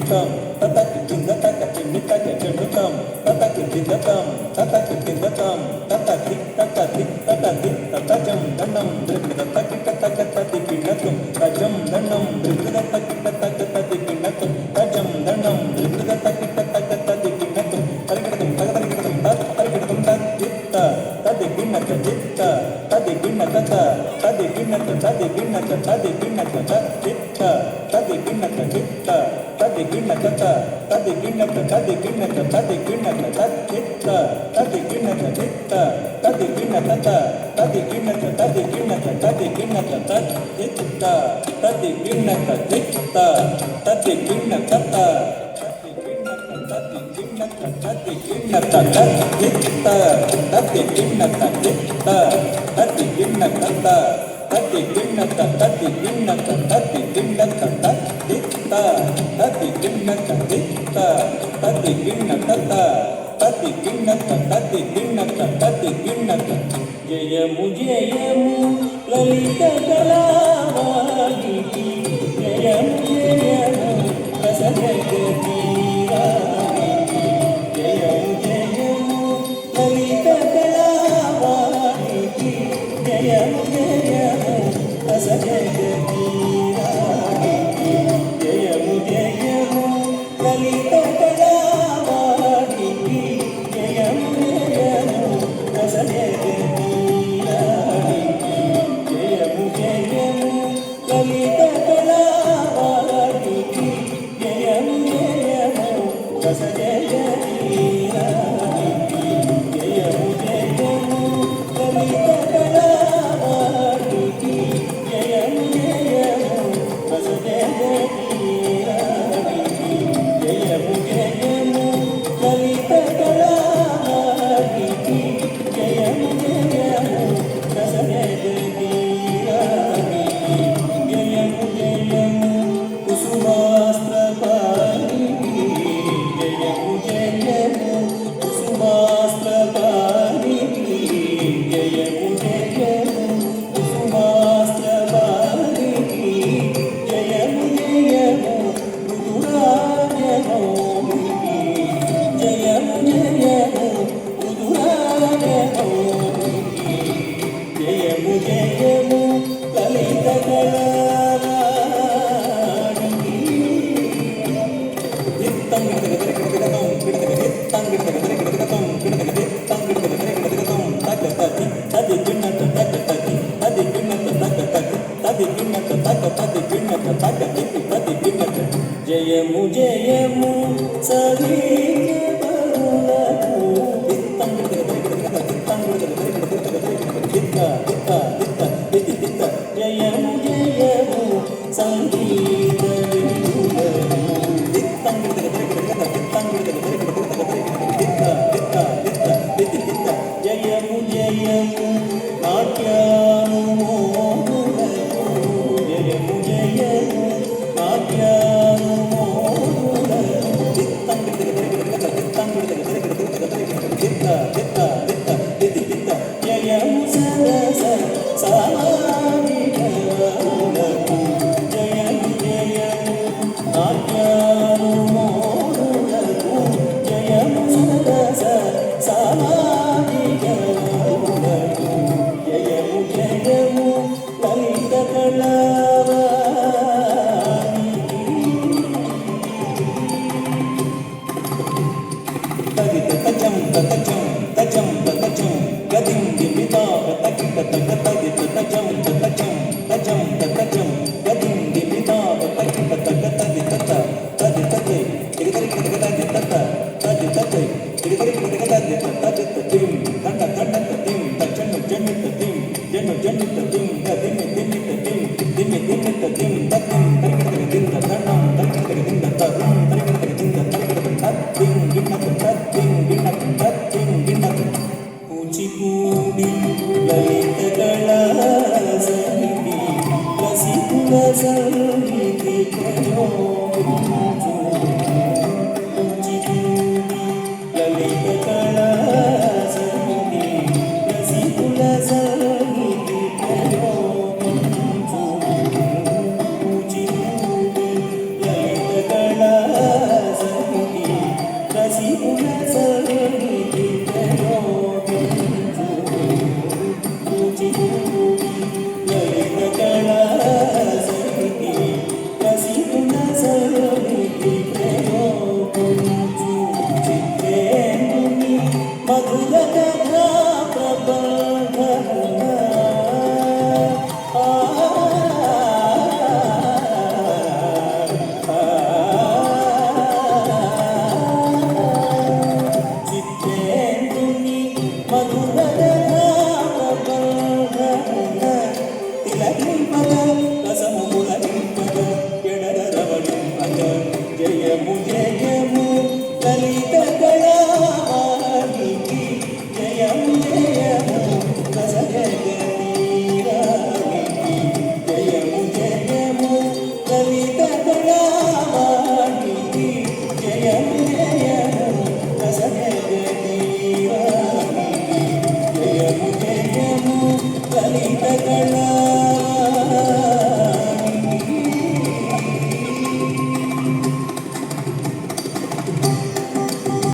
చిందుతాం తతక చిందతక చిన్నితక చెండుతాం తతక చిందతాం తతక చిందతాం తతకి తతకి తతకి తతజం దండం దృగ్దతకి తతక తతికి నతం తజం దండం దృగ్దతకి తతక తతికి నతం తజం దండం దృగ్దతకి తతక తతికి నతం తరిగడతం తగదరిగడతం తరిగడతం తత్తిత్త తదిగిన్నత చిత్త తదిగిన్నత తదిగిన్నత తదిగిన్నత తదిగిన్నత తత్తిత్త తదిగిన్నత చిత్త తదిగిన్నత తదిగిన్నత తదిగిన్నత తదిగిన్నత తత్తిత్త తదిగిన్నత చిత్త తదిగిన్నత తదిగిన్నత తదిగిన్నత తదిగిన్నత తత్తిత్త తదిగిన్నత చిత్త తదిగిన్నత జయము జయము లలిత కళావాణికి జయము జయము రస జగతి జయము జయము లలిత కళావాణికి జయము జయము రస జగతి జయము జయము లలిత కళావాణికి జయము జయము రస జగతి జయము జయము లలిత కళావాణికి జయము జయము రస జగతి జయము జయము లలిత కళావాణికి జయము జయము రస జగతి జయము జయము లలిత కళావాణికి జయము జయము రస జగతి జయము జయము కుసుమాస్త్రపాణికి జయము జయము కుసుమాస్త్రపాణికి జయము జయము కుసుమాస్త్రపాణికి జయము జయము మృదురాజమౌళికి జయము జయము మృదురాజమౌళికి జయము జయము లలిత కళావాణికి దిత్తం గిడగదగదగదగదం గిడగదగదిత్తం గిడగదగదగదగదం గిడగదగదిత్తం గిడగదగదగదం తగతతి తది గిన్నత తగతతి తది గిన్నత తగతతి తది గిన్నత తగతతి గిన్నత తగతతి తది గిన్నత జయము జయము సవిజయములకు దిత్తం గిడగదగదగదగదం దిత్తం గిడగదగదగదగదం దిత్త దిత్త దిత్త